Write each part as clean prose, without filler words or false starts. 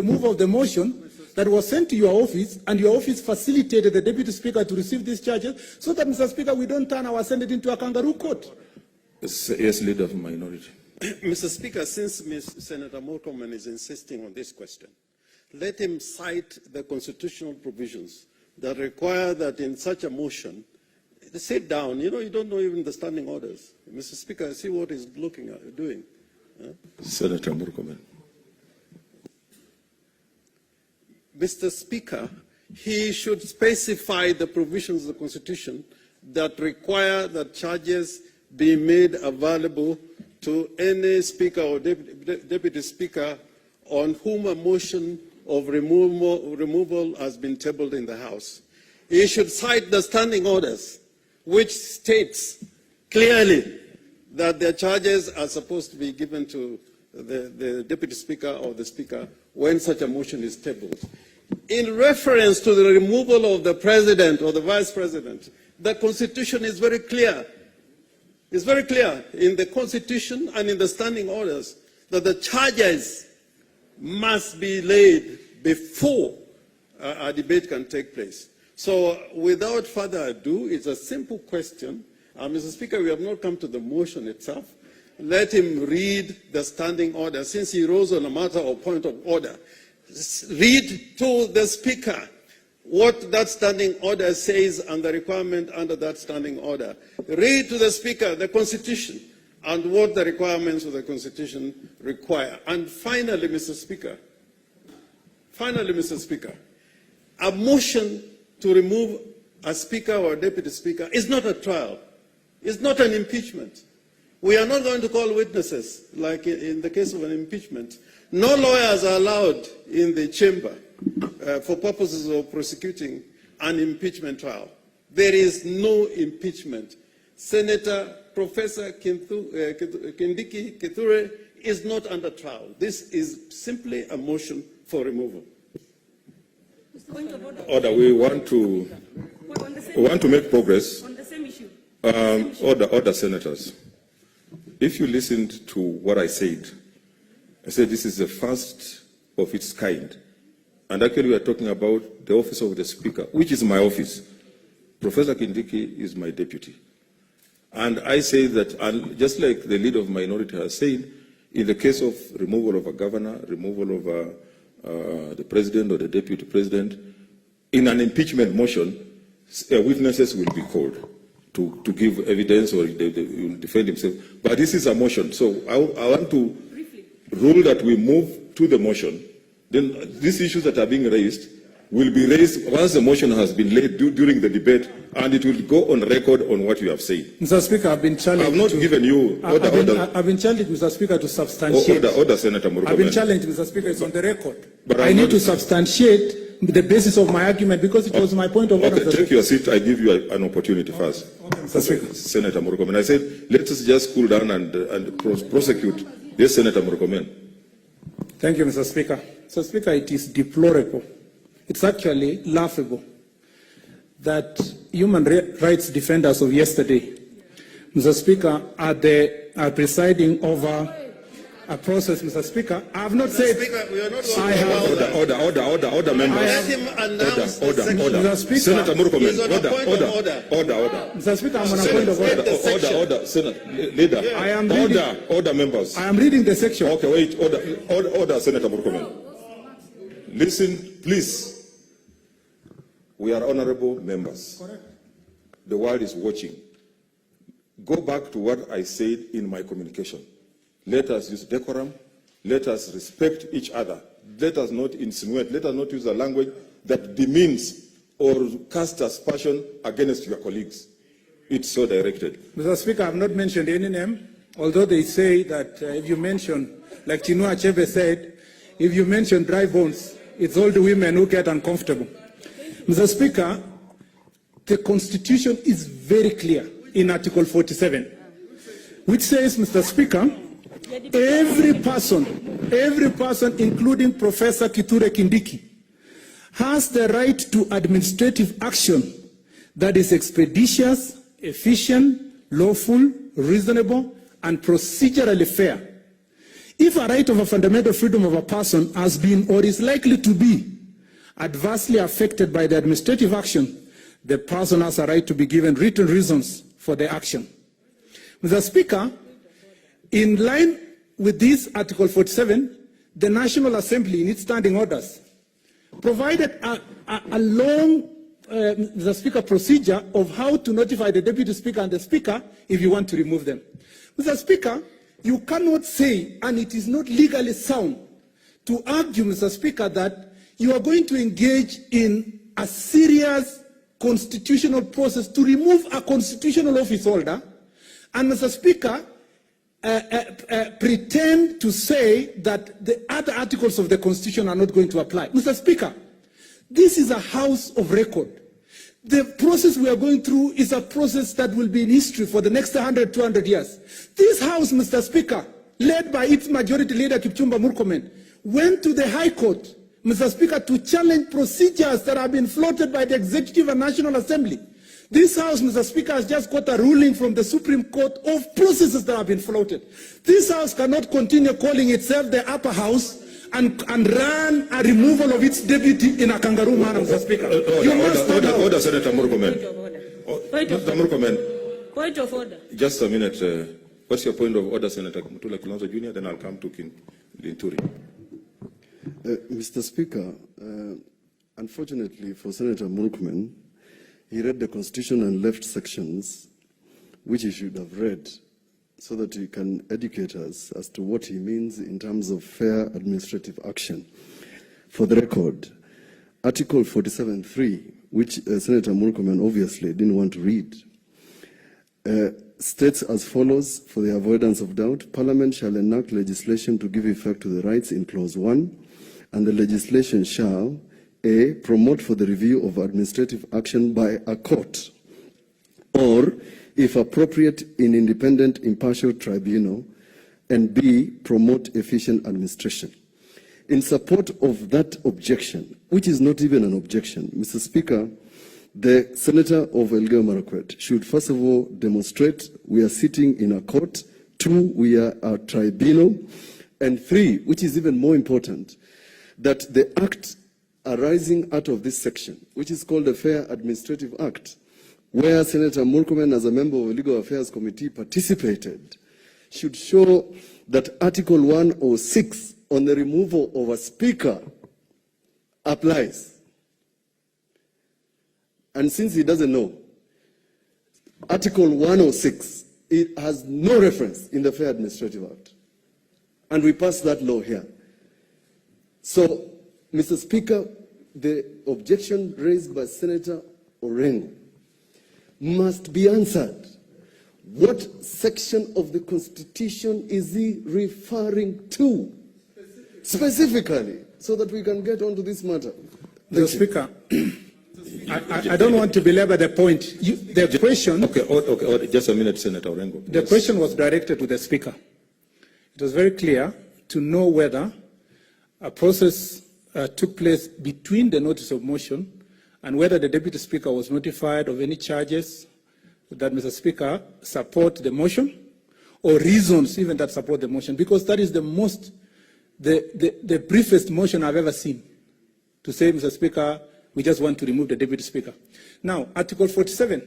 removal of the motion that was sent to your office, and your office facilitated the Deputy Speaker to receive these charges, so that, Mr. Speaker, we don't turn our Senate into a kangaroo court. Yes, Leader of Minority. Mr. Speaker, since Senator Murkomen is insisting on this question, let him cite the constitutional provisions that require that in such a motion, sit down. You know, you don't know even the standing orders. Mr. Speaker, see what he's looking at, doing. Senator Murkomen. Mr. Speaker, he should specify the provisions of the Constitution that require that charges be made available to any Speaker or Deputy Speaker on whom a motion of removal has been tabled in the House. He should cite the standing orders, which states clearly that their charges are supposed to be given to the Deputy Speaker or the Speaker when such a motion is tabled. In reference to the removal of the President or the Vice President, the Constitution is very clear. It's very clear in the Constitution and in the standing orders that the charges must be laid before a debate can take place. So without further ado, it's a simple question. Mr. Speaker, we have not come to the motion itself. Let him read the standing order. Since he rose on a matter of point of order, read to the Speaker what that standing order says and the requirement under that standing order. Read to the Speaker the Constitution and what the requirements of the Constitution require. And finally, Mr. Speaker, a motion to remove a Speaker or a Deputy Speaker is not a trial. It's not an impeachment. We are not going to call witnesses like in the case of an impeachment. No lawyers are allowed in the chamber for purposes of prosecuting an impeachment trial. There is no impeachment. Senator Professor Kindiki Kithure is not under trial. This is simply a motion for removal. Order. We want to make progress. On the same issue. Order, senators. If you listened to what I said this is the first of its kind. And actually we are talking about the office of the Speaker, which is my office. Professor Kindiki is my deputy. And I say that, just like the leader of minority has said, in the case of removal of a governor, removal of the president or the deputy president, in an impeachment motion, witnesses will be called to give evidence or they will defend himself. But this is a motion. So I want to rule that we move to the motion. Then these issues that are being raised will be raised once the motion has been laid during the debate, and it will go on record on what you have said. Mr. Speaker, I've been challenged. I have not given you order. I've been challenged, Mr. Speaker, to substantiate. Order, Senator Murkomen. I've been challenged, Mr. Speaker. It's on the record. But I need to substantiate the basis of my argument because it was my point of order. Okay, take your seat. I give you an opportunity first. Okay, Mr. Speaker. Senator Murkomen. I said, let us just cool down and prosecute. Yes, Senator Murkomen. Thank you, Mr. Speaker. Mr. Speaker, it is deplorable. It's actually laughable that human rights defenders of yesterday, Mr. Speaker, are presiding over a process, Mr. Speaker. I have not said. Speaker, we are not going I have order, members. Let him announce order. Mr. Speaker, Senator Murkomen, order. Mr. Speaker, I'm on a point of order. Order, Senator Leader. I am order, members. I am reading the section. Okay, wait, order, Senator Murkomen. Listen, please. We are honorable members. Correct. The world is watching. Go back to what I said in my communication. Let us use decorum. Let us respect each other. Let us not insinuate. Let us not use a language that demeans or casts aspersion against your colleagues. It's so directed. Mr. Speaker, I have not mentioned any name, although they say that if you mention, like Chinua Achebe said, if you mention dry bones, it's all the women who get uncomfortable. Mr. Speaker, the Constitution is very clear in Article 47, which says, Mr. Speaker, every person, including Professor Kithure Kindiki, has the right to administrative action that is expeditious, efficient, lawful, reasonable, and procedurally fair, If a right of a fundamental freedom of a person has been or is likely to be adversely affected by the administrative action, the person has a right to be given written reasons for the action. Mr. Speaker, in line with this Article 47, the National Assembly, in its standing orders, provided a long Mr. Speaker, procedure of how to notify the Deputy Speaker and the Speaker if you want to remove them. Mr. Speaker, you cannot say, and it is not legally sound, to argue, Mr. Speaker, that you are going to engage in a serious constitutional process to remove a constitutional office holder, and, Mr. Speaker, pretend to say that the other articles of the Constitution are not going to apply. Mr. Speaker, this is a house of record. The process we are going through is a process that will be in history for the next 100, 200 years. This House, Mr. Speaker, led by its majority leader, Kipchumba Murkomen, went to the High Court, Mr. Speaker, to challenge procedures that have been floated by the Executive and National Assembly. This House, Mr. Speaker, has just got a ruling from the Supreme Court of processes that have been floated. This House cannot continue calling itself the upper house and run a removal of its deputy in a kangaroo manner, Mr. Speaker. Order, Senator Murkomen. Point of order. Just a minute. What's your point of order, Senator Mutula Kilonzo Jr.? Then I'll come to King Linturi. Mr. Speaker, unfortunately for Senator Murkomen, he read the Constitution and left sections which he should have read so that he can educate us as to what he means in terms of fair administrative action. For the record, Article 47.3, which Senator Murkomen obviously didn't want to read, states as follows: for the avoidance of doubt, Parliament shall enact legislation to give effect to the rights in Clause 1, and the legislation shall, A, promote for the review of administrative action by a court, or, if appropriate, in independent impartial tribunal, and B, promote efficient administration. In support of that objection, which is not even an objection, Mr. Speaker, the Senator of Elgeyo Marakwet should first of all demonstrate we are sitting in a court, 2, we are a tribunal, and 3, which is even more important, that the act arising out of this section, which is called the Fair Administrative Act, where Senator Murkomen, as a member of the Legal Affairs Committee, participated, should show that Article 106 on the removal of a speaker applies. And since he doesn't know, Article 106, it has no reference in the Fair Administrative Act. And we passed that law here. So, Mr. Speaker, the objection raised by Senator Orengo must be answered. What section of the Constitution is he referring to? Specifically, so that we can get onto this matter. Mr. Speaker, I don't want to belabor the point. The question... Okay, just a minute, Senator Orengo. The question was directed to the Speaker. It was very clear to know whether a process took place between the notice of motion and whether the Deputy Speaker was notified of any charges that, Mr. Speaker, support the motion, or reasons even that support the motion, because that is the briefest motion I've ever seen, to say, Mr. Speaker, we just want to remove the Deputy Speaker. Now, Article 47.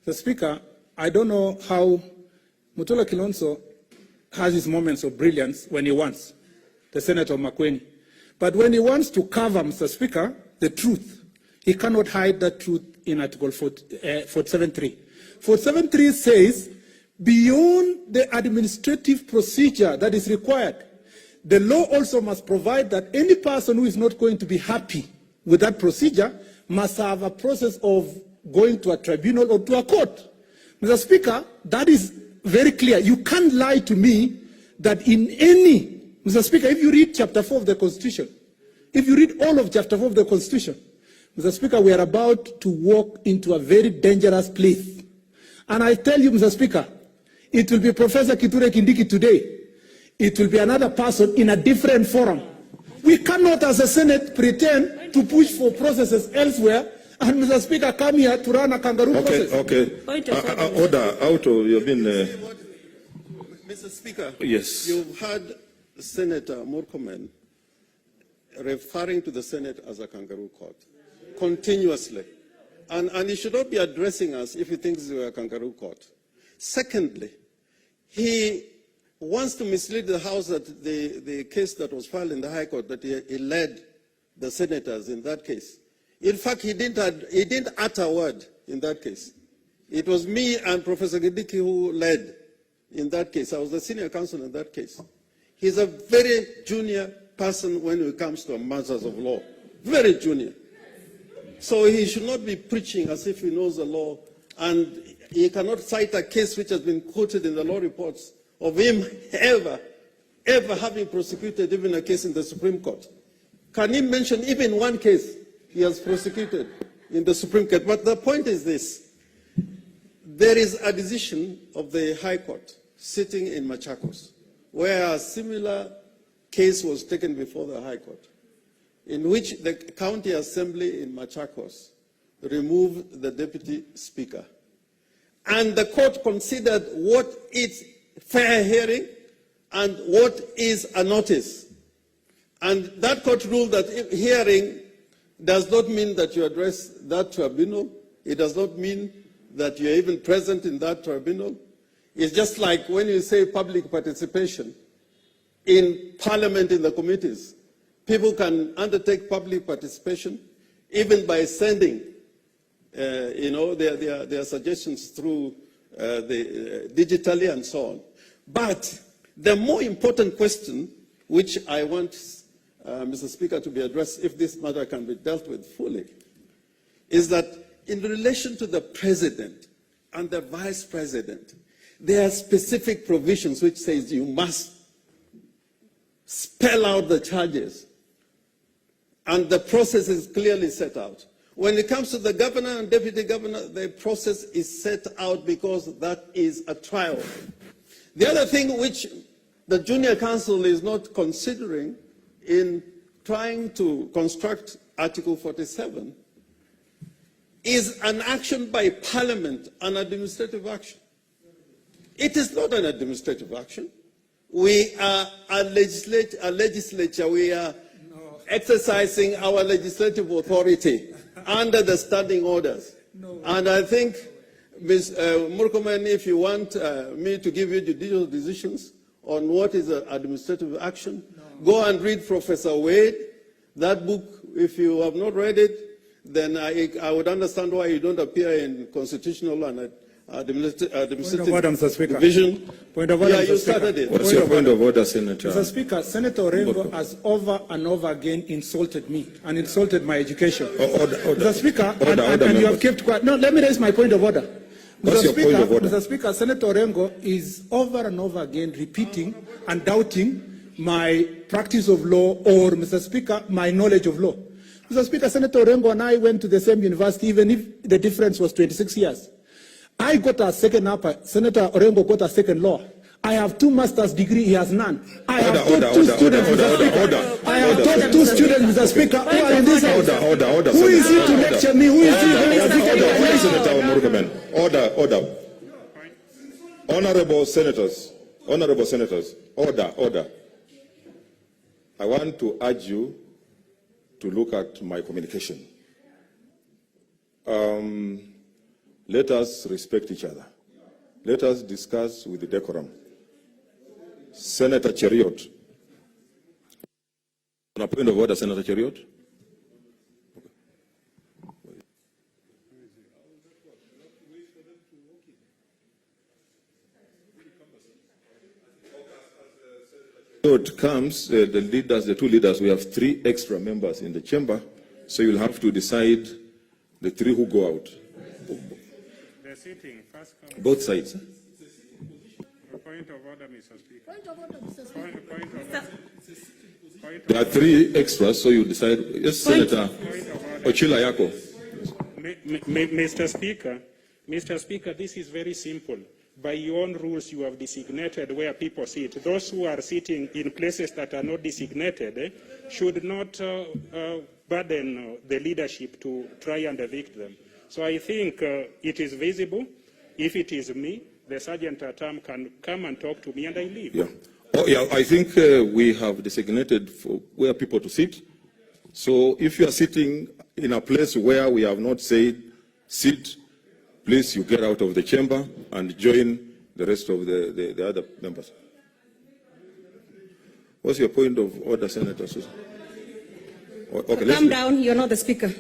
Mr. Speaker, I don't know how Mutula Kilonzo has his moments of brilliance when he wants, the Senator Makweni. But when he wants to cover, Mr. Speaker, the truth, he cannot hide that truth in Article 47.3. 47.3 says, beyond the administrative procedure that is required, the law also must provide that any person who is not going to be happy with that procedure must have a process of going to a tribunal or to a court. Mr. Speaker, that is very clear. You can't lie to me that in any... Mr. Speaker, if you read Chapter 4 of the Constitution, if you read all of Chapter 4 of the Constitution, Mr. Speaker, we are about to walk into a very dangerous place. And I tell you, Mr. Speaker, it will be Professor Kithure Kindiki today. It will be another person in a different forum. We cannot, as a Senate, pretend to push for processes elsewhere and, Mr. Speaker, come here to run a kangaroo process. Okay. Order. Out of you've been... Mr. Speaker, yes. you've had Senator Murkomen referring to the Senate as a kangaroo court continuously. And he should not be addressing us if he thinks we are a kangaroo court. Secondly, he wants to mislead the House that the case that was filed in the High Court, that he led the senators in that case. In fact, he didn't utter a word in that case. It was me and Professor Gidiki who led in that case. I was the senior counsel in that case. He's a very junior person when it comes to matters of law. Very junior. So he should not be preaching as if he knows the law, and he cannot cite a case which has been quoted in the law reports of him ever having prosecuted even a case in the Supreme Court. Can he mention even one case he has prosecuted in the Supreme Court? But the point is this. There is a decision of the High Court sitting in Machakos, where a similar case was taken before the High Court, in which the County Assembly in Machakos removed the Deputy Speaker. And the court considered what is fair hearing and what is a notice. And that court ruled that hearing does not mean that you address that tribunal. It does not mean that you're even present in that tribunal. It's just like when you say public participation in Parliament, in the committees. People can undertake public participation even by sending their suggestions through digitally and so on. But the more important question, which I want Mr. Speaker to be addressed if this matter can be dealt with fully, is that in relation to the President and the Vice President, there are specific provisions which says you must spell out the charges. And the process is clearly set out. When it comes to the governor and deputy governor, the process is set out because that is a trial. The other thing which the junior counsel is not considering in trying to construct Article 47 is an action by Parliament, an administrative action. It is not an administrative action. We are a legislature. We are exercising our legislative authority under the standing orders. No. And I think, Ms. Murkomen, if you want me to give you judicial decisions on what is an administrative action, go and read Professor Wade. That book, if you have not read it, then I would understand why you don't appear in constitutional and administrative division. Point of order, you started it. What's your point of order, Senator? Mr. Speaker, Senator Orengo has over and over again insulted me and insulted my education. Mr. Speaker, and you have kept quiet. No, let me raise my point of order. Mr. Speaker, Senator Orengo is over and over again repeating and doubting my practice of law or, Mr. Speaker, my knowledge of law. Mr. Speaker, Senator Orengo and I went to the same university, even if the difference was 26 years. I got a second upper. Senator Orengo got a second law. I have 2 master's degree, he has none. I have taught 2 students, Mr. Speaker. I have taught 2 students, Mr. Speaker, who are in this house. Who is he to lecture me? Who is he? Senator Murkomen. Order. Honorable senators, order. I want to urge you to look at my communication. Let us respect each other. Let us discuss with the decorum. Senator Cheriot. On a point of order, Senator Cheriot. It comes, the 2 leaders, we have 3 extra members in the chamber, so you'll have to decide the 3 who go out. They're sitting. First come. Both sides. Point of order, Mr. Speaker. Point of order, Mr. Speaker. Point of There are 3 extras, so you decide. Yes, Senator Ochila Yako. Mr. Speaker, this is very simple. By your own rules, you have designated where people sit. Those who are sitting in places that are not designated should not burden the leadership to try and evict them. So I think it is visible. If it is me, the sergeant at arms can come and talk to me and I leave. Yeah. Oh, yeah, I think we have designated for where people to sit. So if you are sitting in a place where we have not said sit, please you get out of the chamber and join the rest of the other members. What's your point of order, Senator Susan? Okay, calm down, you're not the speaker.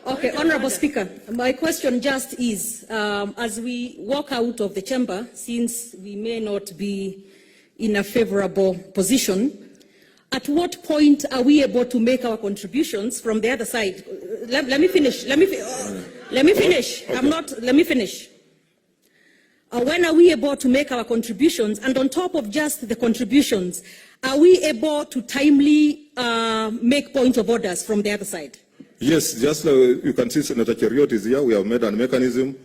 Okay, Honorable Speaker, my question just is, as we walk out of the chamber, since we may not be in a favorable position, at what point are we able to make our contributions from the other side? Let me finish. Let me finish. Okay. Let me finish. When are we able to make our contributions? And on top of just the contributions, are we able to timely make points of orders from the other side? Yes, just you can see Senator Cheriot is here. We have made a mechanism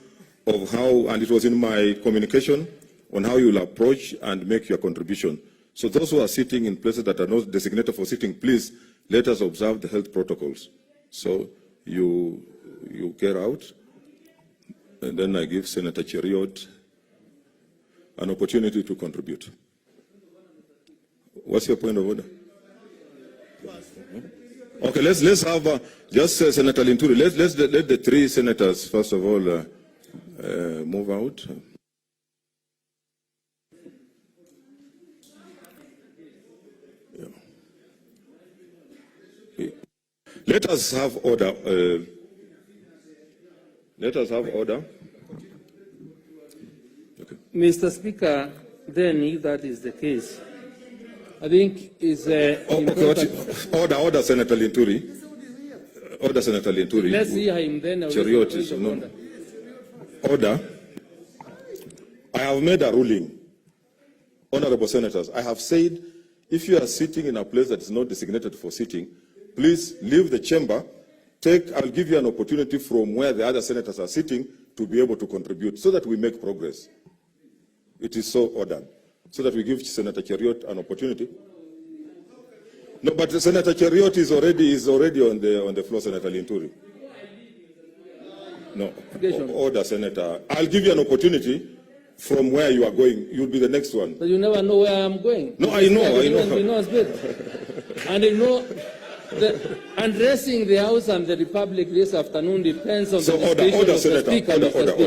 of how, and it was in my communication, on how you will approach and make your contribution. So those who are sitting in places that are not designated for sitting, please let us observe the health protocols. So you get out, and then I give Senator Cheriot an opportunity to contribute. What's your point of order? Okay, let's have just Senator Linturi. Let the three senators first of all move out. Let us have order. Let us have order. Okay. Mr. Speaker, then if that is the case, I think is order, Senator Linturi. Order, Senator Linturi. Let's hear him then. Cheriot is no. Order. I have made a ruling. Honorable senators, I have said if you are sitting in a place that is not designated for sitting, please leave the chamber. I'll give you an opportunity from where the other senators are sitting to be able to contribute so that we make progress. It is so ordered. So that we give Senator Cheriot an opportunity. No, but Senator Cheriot is already on the floor, Senator Linturi. No, order, Senator. I'll give you an opportunity from where you are going. You'll be the next one. But you never know where I'm going. No, I know. You know it's good. And you know, addressing the House and the Republic this afternoon depends on the discretion of the Speaker.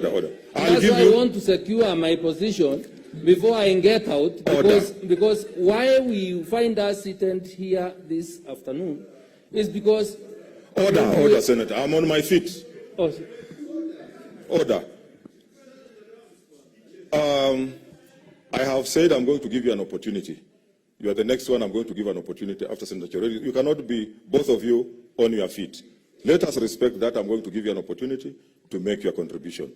Order. That's why I want to secure my position before I get out, because why we find us seated here this afternoon is because... Order, Senator. I'm on my feet. Oh. Order. I have said I'm going to give you an opportunity. You are the next one. I'm going to give an opportunity after Senator Cheriot. You cannot be, both of you, on your feet. Let us respect that. I'm going to give you an opportunity to make your contribution.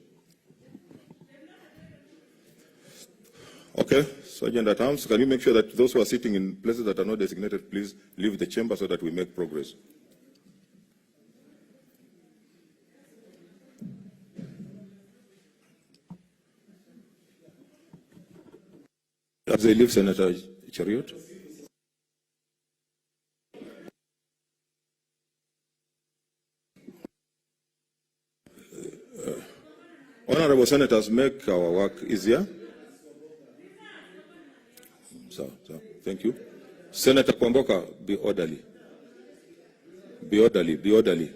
Okay, Sergeant at Arms, can you make sure that those who are sitting in places that are not designated, please leave the chamber so that we make progress? As they leave, Senator Cheriot. Honorable senators, make our work easier. So, thank you. Senator Kwamboka, be orderly. Be orderly.